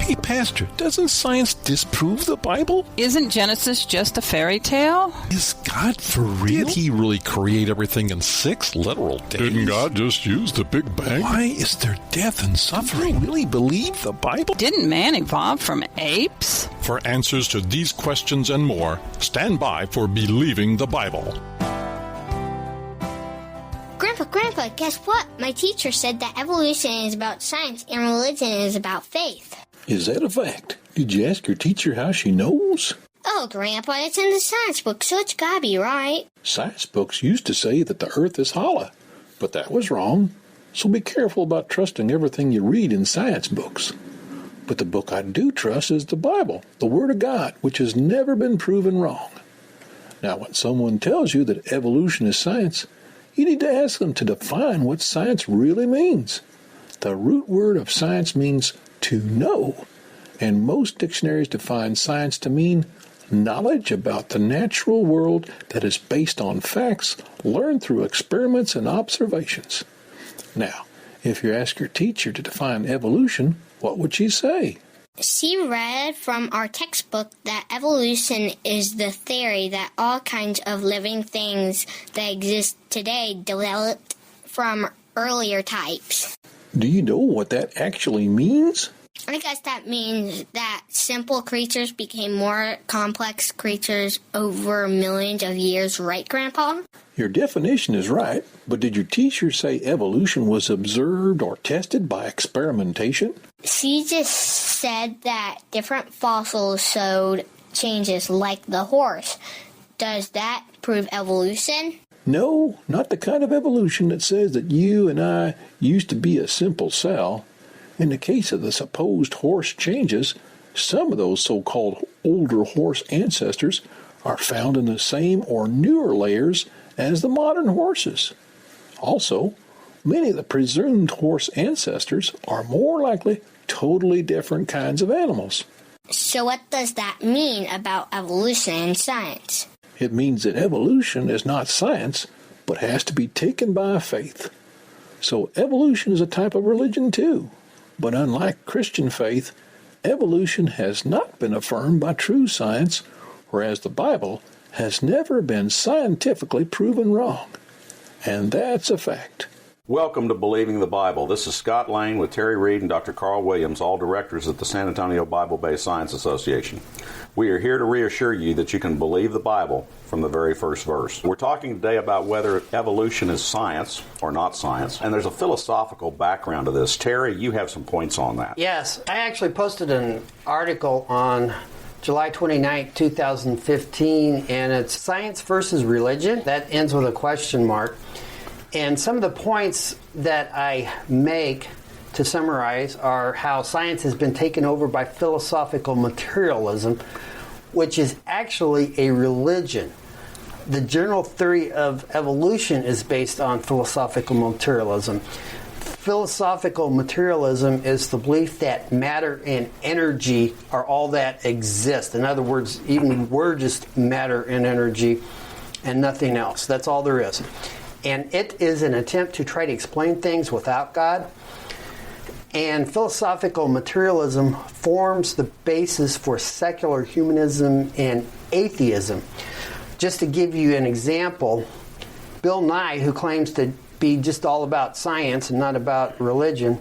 Hey, Pastor, doesn't science disprove the Bible? Isn't Genesis just a fairy tale? Is God for real? Did he really create everything in 6 literal days? Didn't God just use the Big Bang? Why is there death and suffering? Do you really believe the Bible? Didn't man evolve from apes? For answers to these questions and more, stand by for Believing the Bible. Grandpa, guess what? My teacher said that evolution is about science and religion is about faith. Is that a fact? Did you ask your teacher how she knows? Oh, Grandpa, it's in the science book, so it's gotta be right. Science books used to say that the earth is hollow, but that was wrong. So be careful about trusting everything you read in science books. But the book I do trust is the Bible, the Word of God, which has never been proven wrong. Now, when someone tells you that evolution is science, you need to ask them to define what science really means. The root word of science means to know, and most dictionaries define science to mean knowledge about the natural world that is based on facts learned through experiments and observations. Now, if you ask your teacher to define evolution, what would she say? She read from our textbook that evolution is the theory that all kinds of living things that exist today developed from earlier types. Do you know what that actually means? I guess that means that simple creatures became more complex creatures over millions of years, right, Grandpa? Your definition is right, but did your teacher say evolution was observed or tested by experimentation? She just said that different fossils showed changes like the horse. Does that prove evolution? No, not the kind of evolution that says that you and I used to be a simple cell. In the case of the supposed horse changes, some of those so-called older horse ancestors are found in the same or newer layers as the modern horses. Also, many of the presumed horse ancestors are more likely totally different kinds of animals. So what does that mean about evolution in science? It means that evolution is not science, but has to be taken by faith. So evolution is a type of religion too. But unlike Christian faith, evolution has not been affirmed by true science, whereas the Bible has never been scientifically proven wrong. And that's a fact. Welcome to Believing the Bible. This is Scott Lane with Terry Reid and Dr. Carl Williams, all directors at the San Antonio Bible-Based Science Association. We are here to reassure you that you can believe the Bible from the very first verse. We're talking today about whether evolution is science or not science, and there's a philosophical background to this. Terry, you have some points on that. Yes, I actually posted an article on July 29, 2015, and it's Science versus Religion. That ends with a question mark. And some of the points that I make, to summarize, are how science has been taken over by philosophical materialism, which is actually a religion. The general theory of evolution is based on philosophical materialism. Philosophical materialism is the belief that matter and energy are all that exists. In other words, even we're just matter and energy and nothing else. That's all there is. And it is an attempt to try to explain things without God. And philosophical materialism forms the basis for secular humanism and atheism. Just to give you an example, Bill Nye, who claims to be just all about science and not about religion,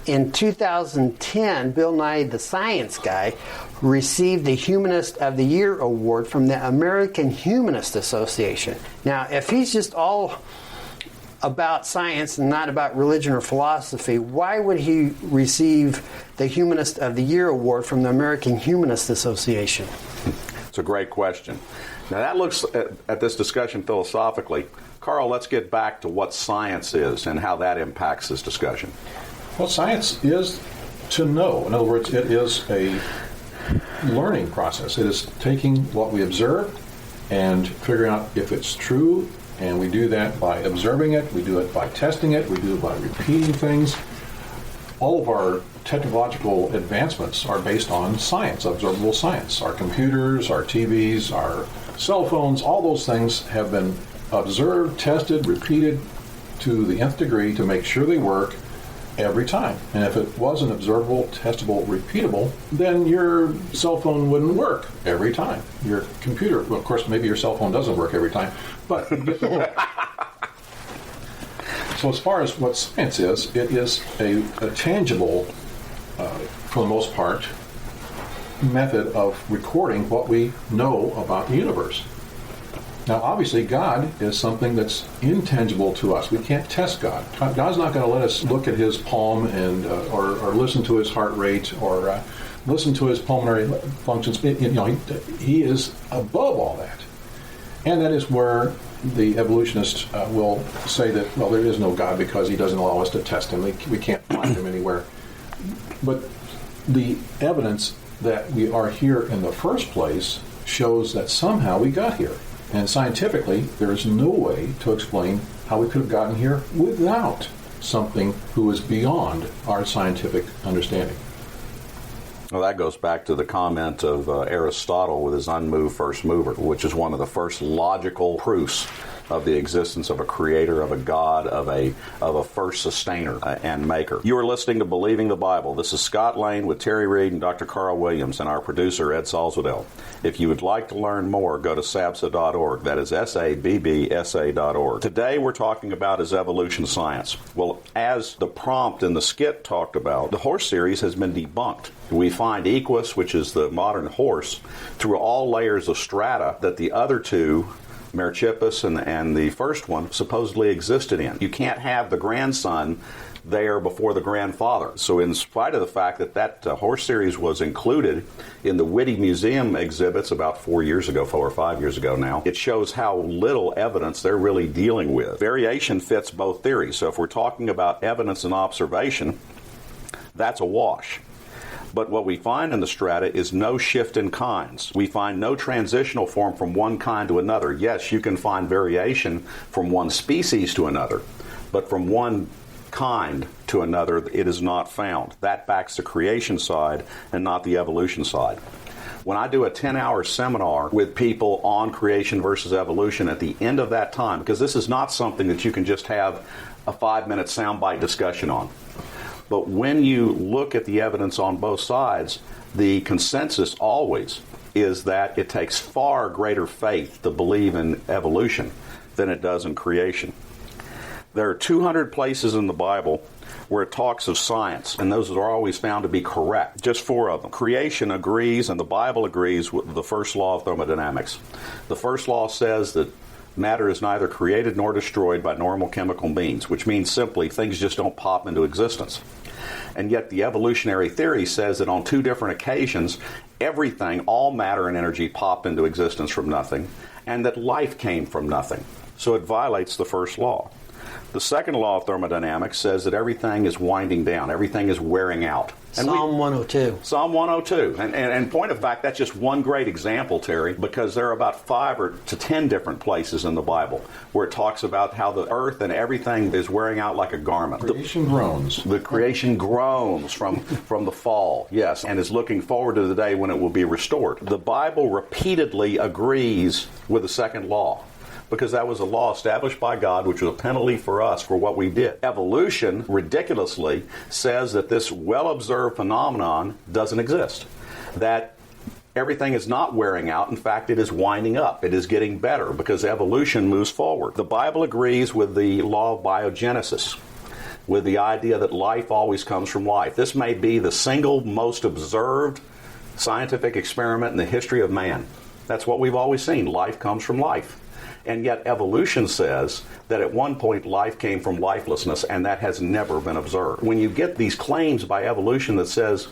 in 2010, Bill Nye, the science guy, received the Humanist of the Year award from the American Humanist Association. Now, if he's just all about science and not about religion or philosophy, why would he receive the Humanist of the Year award from the American Humanist Association? It's a great question. Now that looks at this discussion philosophically. Carl, let's get back to what science is and how that impacts this discussion. Well, science is to know. In other words, it is a learning process. It is taking what we observe and figuring out if it's true, and we do that by observing it, we do it by testing it, we do it by repeating things. All of our technological advancements are based on science, observable science. Our computers, our TVs, our cell phones, all those things have been observed, tested, repeated to the nth degree to make sure they work, every time. And if it wasn't observable, testable, repeatable, then your cell phone wouldn't work every time. Your computer, well, of course, maybe your cell phone doesn't work every time, but you get the point. So as far as what science is, it is a tangible, for the most part, method of recording what we know about the universe. Now, obviously, God is something that's intangible to us. We can't test God. God's not going to let us look at his palm and or listen to his heart rate or listen to his pulmonary functions. He is above all that. And that is where the evolutionists will say that, well, there is no God because he doesn't allow us to test him. We can't find him anywhere. But the evidence that we are here in the first place shows that somehow we got here. And scientifically, there is no way to explain how we could have gotten here without something who is beyond our scientific understanding. Well, that goes back to the comment of Aristotle with his unmoved first mover, which is one of the first logical proofs of the existence of a creator, of a God, of a first sustainer and maker. You are listening to Believing the Bible. This is Scott Lane with Terry Reid and Dr. Carl Williams and our producer, Ed Salzadell. If you would like to learn more, go to SABSA.org. That is SABBSA.org. Today we're talking about is evolution science. Well, as the prompt in the skit talked about, the horse series has been debunked. We find Equus, which is the modern horse, through all layers of strata that the other two, Merychippus and the first one, supposedly existed in. You can't have the grandson there before the grandfather. So in spite of the fact that horse series was included in the Whitty Museum exhibits about 4 or 5 years ago now, it shows how little evidence they're really dealing with. Variation fits both theories. So if we're talking about evidence and observation, that's a wash. But what we find in the strata is no shift in kinds. We find no transitional form from one kind to another. Yes, you can find variation from one species to another, but from one kind to another, it is not found. That backs the creation side and not the evolution side. When I do a 10-hour seminar with people on creation versus evolution, at the end of that time, because this is not something that you can just have a 5-minute soundbite discussion on. But when you look at the evidence on both sides, the consensus always is that it takes far greater faith to believe in evolution than it does in creation. There are 200 places in the Bible where it talks of science, and those are always found to be correct. Just 4 of them. Creation agrees, and the Bible agrees with the first law of thermodynamics. The first law says that matter is neither created nor destroyed by normal chemical means, which means simply things just don't pop into existence. And yet the evolutionary theory says that on 2 different occasions, everything, all matter and energy, popped into existence from nothing, and that life came from nothing. So it violates the first law. The second law of thermodynamics says that everything is winding down, everything is wearing out. And Psalm 102. Psalm 102. And point of fact, that's just one great example, Terry, because there are about 5 to 10 different places in the Bible where it talks about how the earth and everything is wearing out like a garment. Creation groans. The creation groans from the fall, yes, and is looking forward to the day when it will be restored. The Bible repeatedly agrees with the second law, because that was a law established by God, which was a penalty for us for what we did. Evolution, ridiculously, says that this well-observed phenomenon doesn't exist, that everything is not wearing out. In fact, it is winding up. It is getting better because evolution moves forward. The Bible agrees with the law of biogenesis, with the idea that life always comes from life. This may be the single most observed scientific experiment in the history of man. That's what we've always seen. Life comes from life. And yet evolution says that at one point life came from lifelessness, and that has never been observed. When you get these claims by evolution that says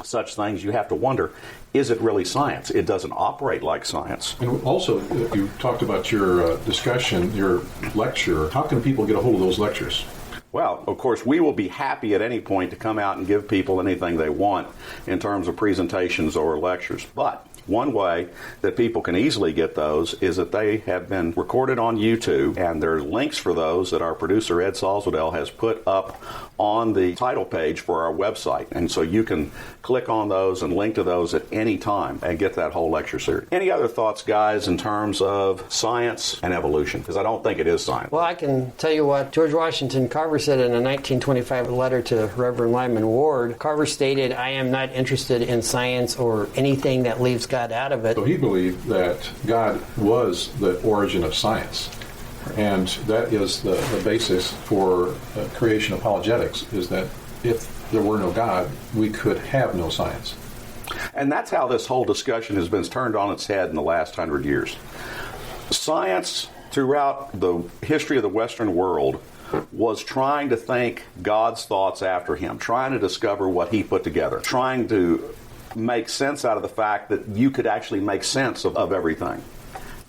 such things, you have to wonder, is it really science? It doesn't operate like science. And also, you talked about your discussion, your lecture. How can people get a hold of those lectures? Well, of course, we will be happy at any point to come out and give people anything they want in terms of presentations or lectures. But One way that people can easily get those is that they have been recorded on YouTube, and there are links for those that our producer Ed Salzadell has put up on the title page for our website. And so you can click on those and link to those at any time and get that whole lecture series. Any other thoughts, guys, in terms of science and evolution? Because I don't think it is science. Well, I can tell you what George Washington Carver said in a 1925 letter to Reverend Lyman Ward. Carver stated, "I am not interested in science or anything that leaves God out of it." So he believed that God was the origin of science. And that is the basis for creation apologetics, is that if there were no God, we could have no science. And that's how this whole discussion has been turned on its head in the last 100 years. Science, throughout the history of the Western world, was trying to think God's thoughts after him, trying to discover what he put together, trying to make sense out of the fact that you could actually make sense of everything.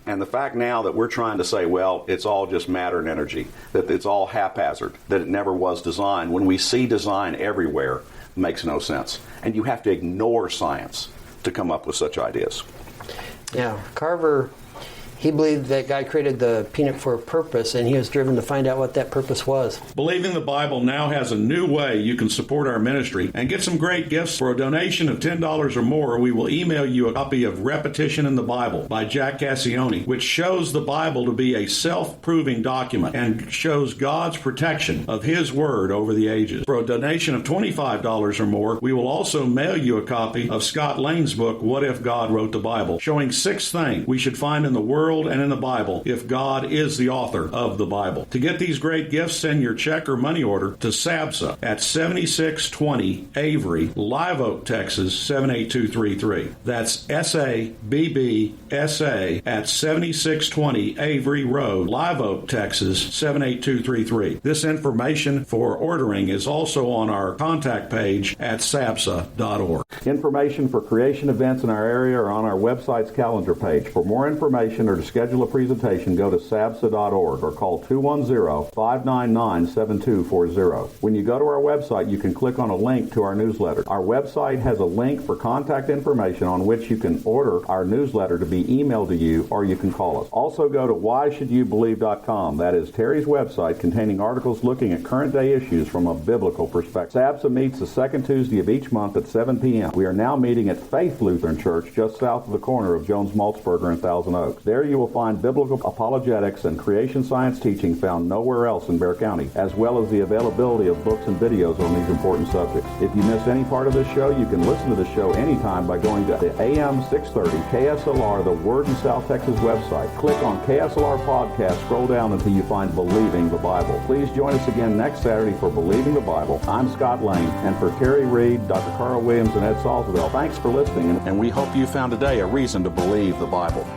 And the fact now that we're trying to say, well, it's all just matter and energy, that it's all haphazard, that it never was designed, when we see design everywhere, makes no sense. And you have to ignore science to come up with such ideas. Yeah, Carver, he believed that God created the peanut for a purpose, and he was driven to find out what that purpose was. Believing the Bible now has a new way you can support our ministry and get some great gifts. For a donation of $10 or more, we will email you a copy of Repetition in the Bible by Jack Cassione, which shows the Bible to be a self-proving document and shows God's protection of his word over the ages. For a donation of $25 or more, we will also mail you a copy of Scott Lane's book, What If God Wrote the Bible, showing 6 things we should find in the world and in the Bible if God is the author of the Bible. To get these great gifts, send your check or money order to SABSA at 7620 Avery, Live Oak, Texas 78233. That's SABBSA at 7620 Avery Road, Live Oak, Texas 78233. This information for ordering is also on our contact page at SABSA.org. Information for creation events in our area are on our website's calendar page. For more information or to schedule a presentation, go to SABSA.org or call 210-599-7240. When you go to our website, you can click on a link to our newsletter. Our website has a link for contact information on which you can order our newsletter to be emailed to you, or you can call us. Also go to whyshouldyoubelieve.com. That is Terry's website containing articles looking at current day issues from a biblical perspective. SABSA meets the second Tuesday of each month at 7 p.m. We are now meeting at Faith Lutheran Church just south of the corner of Jones Maltzberger and Thousand Oaks. There you will find biblical apologetics and creation science teaching found nowhere else in Bexar County, as well as the availability of books and videos on these important subjects. If you missed any part of this show, you can listen to the show anytime by going to the AM 630 KSLR, the Word in South Texas website. Click on KSLR Podcast, scroll down until you find Believing the Bible. Please join us again next Saturday for Believing the Bible. I'm Scott Lane, and for Terry Reid, Dr. Carl Williams, and Ed Salzadell, thanks for listening, and we hope you found today a reason to believe the Bible.